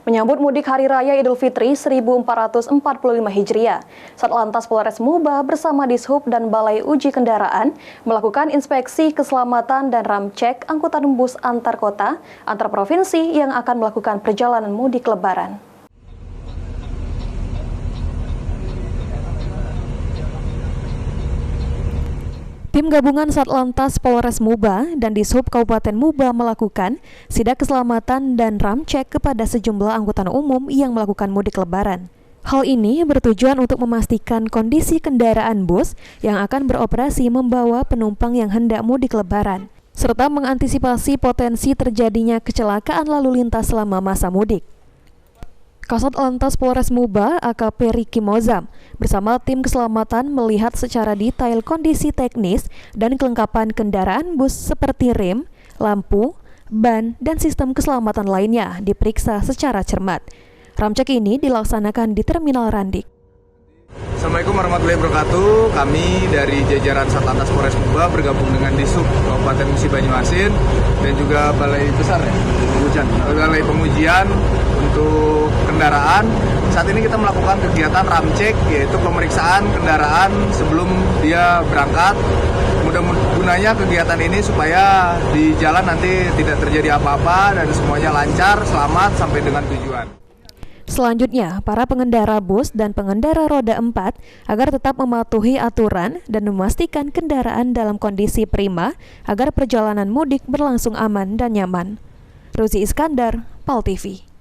menyambut mudik Hari Raya Idul Fitri 1445 Hijriah. Satlantas Polres Muba bersama Dishub dan Balai Uji Kendaraan melakukan inspeksi keselamatan dan ramcek angkutan bus antar kota, antar provinsi yang akan melakukan perjalanan mudik Lebaran. Tim gabungan Satlantas Polres Muba dan Dishub Kabupaten Muba melakukan sidak keselamatan dan ramcek kepada sejumlah angkutan umum yang melakukan mudik Lebaran. Hal ini bertujuan untuk memastikan kondisi kendaraan bus yang akan beroperasi membawa penumpang yang hendak mudik Lebaran, serta mengantisipasi potensi terjadinya kecelakaan lalu lintas selama masa mudik. Kasat Lantas Polres Muba AKP Riki Mozam bersama tim keselamatan melihat secara detail kondisi teknis dan kelengkapan kendaraan bus seperti rem, lampu, ban, dan sistem keselamatan lainnya diperiksa secara cermat. Ramcek ini dilaksanakan di Terminal Randik. Assalamualaikum warahmatullahi wabarakatuh. Kami dari jajaran Satlantas Polres Muba bergabung dengan Dishub Kabupaten Musi Banyuasin dan juga Balai Besar Balai Pengujian untuk kendaraan. Saat ini kita melakukan kegiatan ramcek, yaitu pemeriksaan kendaraan sebelum dia berangkat. Gunanya kegiatan ini supaya di jalan nanti tidak terjadi apa-apa dan semuanya lancar, selamat sampai dengan tujuan. Selanjutnya, para pengendara bus dan pengendara roda 4 agar tetap mematuhi aturan dan memastikan kendaraan dalam kondisi prima agar perjalanan mudik berlangsung aman dan nyaman. Ruzi Iskandar, PAL TV.